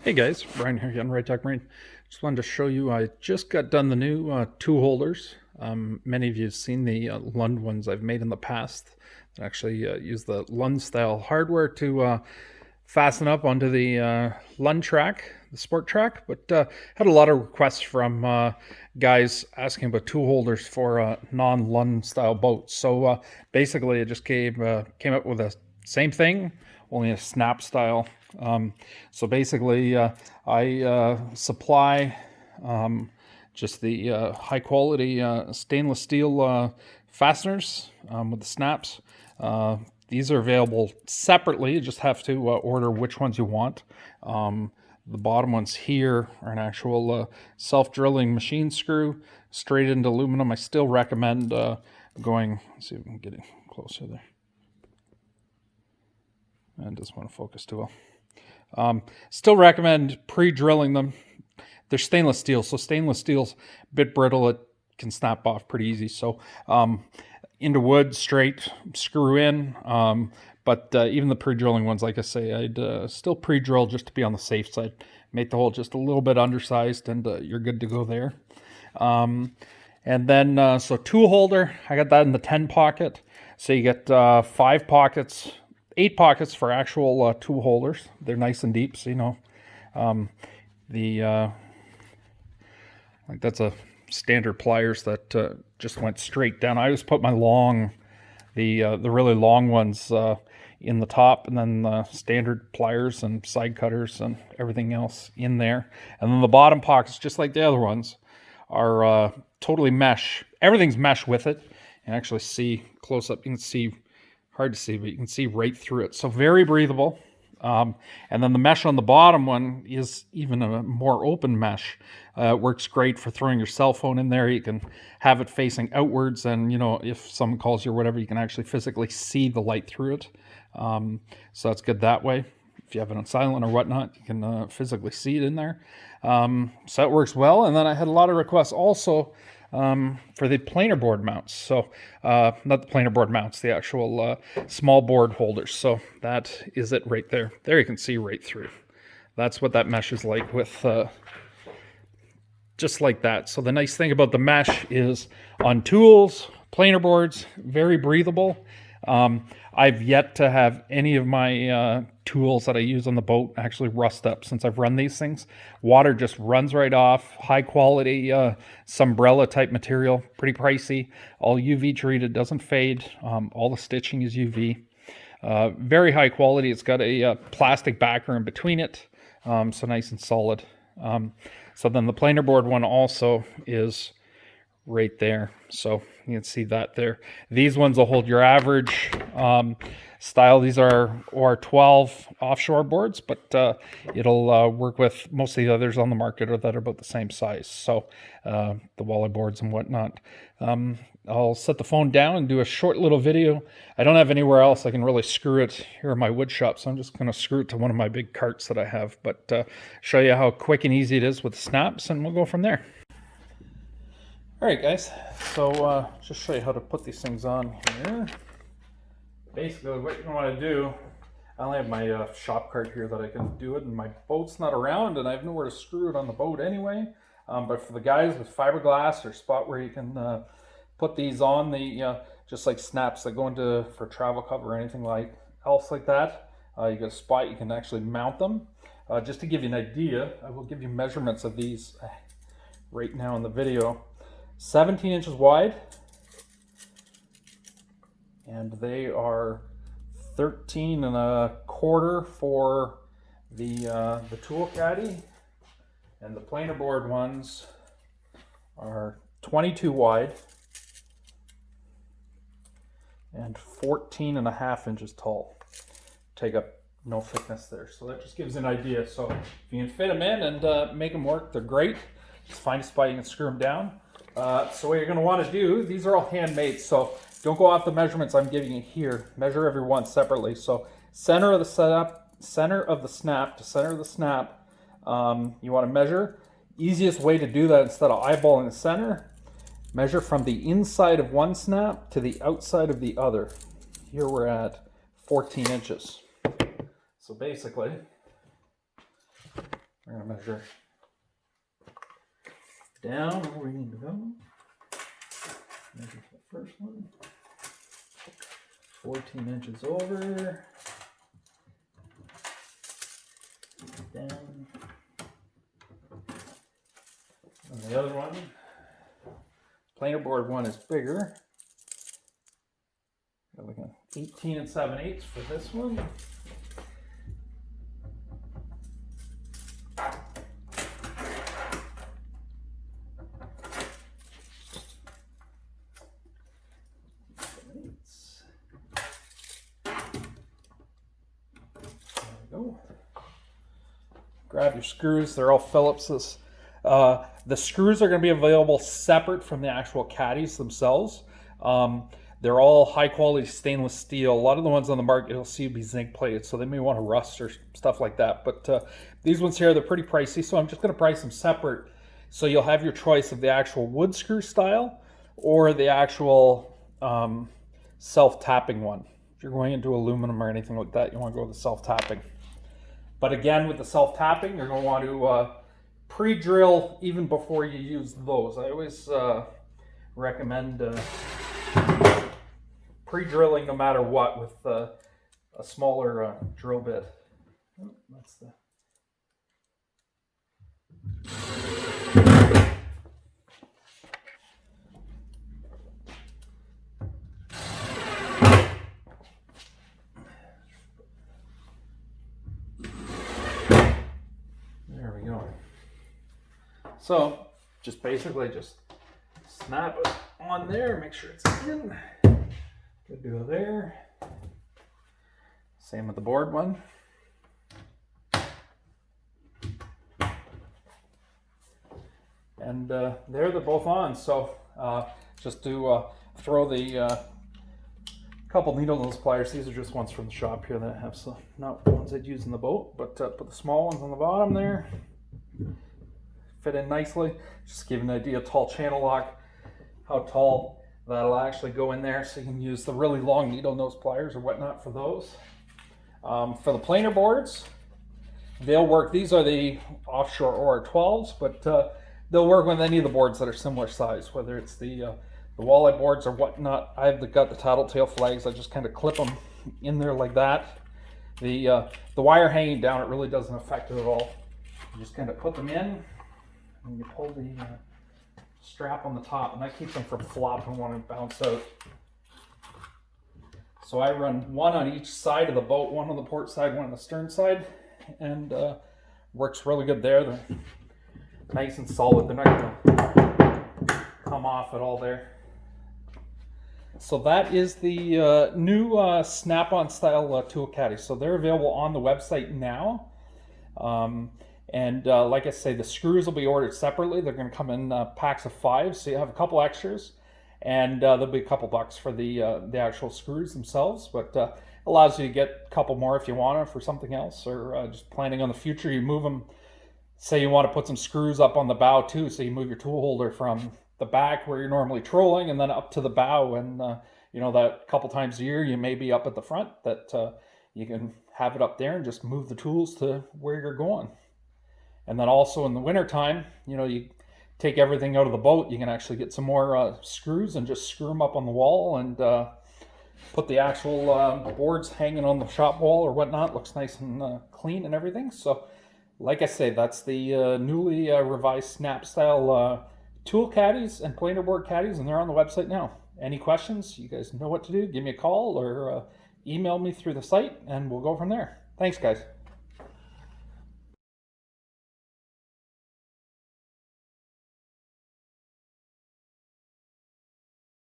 Hey guys, Brian here again, RyTek Marine. Just wanted to show you, I just got done the new tool holders. Many of you have seen the Lund ones I've made in the past. I actually use the Lund style hardware to fasten up onto the Lund track, the sport track, but had a lot of requests from guys asking about tool holders for non-Lund style boats. So basically I just came up with the same thing, only a snap style. So basically, I supply just the high quality stainless steel fasteners with the snaps. These are available separately. You just have to order which ones you want. The bottom ones here are an actual self-drilling machine screw straight into aluminum. I still recommend going, let's see if we can get it closer there. I just want to focus too well. Still recommend pre-drilling them. They're stainless steel, so stainless steel's a bit brittle. It can snap off pretty easy. So into wood, straight, screw in. But even the pre-drilling ones, like I say, I'd still pre-drill just to be on the safe side. Make the hole just a little bit undersized, and you're good to go there. And then, so tool holder, I got that in the 10 pocket. So you get 5 pockets, 8 pockets for actual tool holders. They're nice and deep, so you know. Like that's a standard pliers that just went straight down. I always put my the really long ones in the top, and then the standard pliers and side cutters and everything else in there. And then the bottom pockets, just like the other ones, are totally mesh. Everything's mesh with it. And actually see close up, you can see, hard to see, but you can see right through it. So very breathable. And then the mesh on the bottom one is even a more open mesh. It works great for throwing your cell phone in there. You can have it facing outwards, and you know, if someone calls you or whatever, you can actually physically see the light through it. So that's good that way. If you have it on silent or whatnot, you can physically see it in there. So that works well. And then I had a lot of requests also for the planar board mounts. So not the planar board mounts, the actual small board holders. So that is it right there. There you can see right through. That's what that mesh is like with just like that. So the nice thing about the mesh is on tools, planar boards, very breathable. I've yet to have any of my tools that I use on the boat actually rust up since I've run these things. Water just runs right off. High quality Sunbrella type material, pretty pricey. All UV treated, doesn't fade. All the stitching is UV. Very high quality. It's got a plastic backer in between it, so nice and solid. So then the planar board one also is right there, so you can see that there. These ones will hold your average style. These are OR12 offshore boards, but it'll work with most of the others on the market or that are about the same size. So the walleye boards and whatnot. I'll set the phone down and do a short little video. I don't have anywhere else I can really screw it here in my wood shop, so I'm just going to screw it to one of my big carts that I have, but show you how quick and easy it is with the snaps, and we'll go from there. Alright guys, so just show you how to put these things on here. Basically what you want to do, I only have my shop cart here that I can do it, and my boat's not around and I have nowhere to screw it on the boat anyway. But for the guys with fiberglass or spot where you can put these on, the just like snaps that go into for travel cover or anything else like that, you got a spot you can actually mount them. Just to give you an idea, I will give you measurements of these right now in the video. 17 inches wide, and they are 13 and a quarter for the tool caddy, and the planar board ones are 22 wide and 14 and a half inches tall. Take up no thickness there, so that just gives you an idea. So if you can fit them in and make them work, they're great. Just find a spot you can screw them down. So what you're going to want to do, these are all handmade, so don't go off the measurements I'm giving you here. Measure every one separately. So center of the setup, center of the snap to center of the snap, you want to measure. Easiest way to do that, instead of eyeballing the center, measure from the inside of one snap to the outside of the other. Here we're at 14 inches. So basically, We're going to measure down where we need to go. Measure for the first one. 14 inches over. Down. And the other one, planer board one, is bigger. Got like an 18 7/8 for this one. Grab your screws. They're all Phillips's. The screws are going to be available separate from the actual Caddies themselves. They're all high quality stainless steel. A lot of the ones on the market you'll see will be zinc plated, so they may want to rust or stuff like that. But these ones here, they're pretty pricey, so I'm just going to price them separate. So you'll have your choice of the actual wood screw style or the actual self-tapping one. If you're going into aluminum or anything like that, you want to go with the self-tapping. But again, with the self-tapping, you're going to want to pre-drill even before you use those. I always recommend pre-drilling no matter what with a smaller drill bit. Oh, that's the... There we go. So just basically just snap it on there, make sure it's in. Good to go there. Same with the board one. And there they're both on. So just to throw the couple needle nose pliers. These are just ones from the shop here that I have, so not ones I'd use in the boat, but put the small ones on the bottom there. Fit in nicely. Just give you an idea of tall channel lock, how tall that'll actually go in there, so you can use the really long needle nose pliers or whatnot for those. For the planer boards, they'll work. These are the offshore or 12s, but they'll work with any of the boards that are similar size, whether it's the walleye boards or whatnot. I've got the tattletale flags. I just kind of clip them in there like that. The wire hanging down, it really doesn't affect it at all. You just kind of put them in, and you pull the strap on the top, and that keeps them from flopping when it bounce out. So I run one on each side of the boat, one on the port side, one on the stern side, and works really good there. They're nice and solid. They're not going to come off at all there. So that is the new snap-on style tool caddy. So they're available on the website now. Like I say, the screws will be ordered separately. They're going to come in packs of 5, so you have a couple extras, and there'll be a couple bucks for the actual screws themselves. But allows you to get a couple more if you want them for something else, or just planning on the future. You move them. Say you want to put some screws up on the bow too, so you move your tool holder from the back where you're normally trolling and then up to the bow, and you know, that couple times a year you may be up at the front, that you can have it up there and just move the tools to where you're going. And then also in the winter time, you know, you take everything out of the boat, you can actually get some more screws and just screw them up on the wall, and put the actual boards hanging on the shop wall or whatnot. Looks nice and clean and everything. So like I say, that's the newly revised snap style tool caddies and planer board caddies, and they're on the website now. Any questions, you guys know what to do. Give me a call or email me through the site, and we'll go from there. Thanks, guys.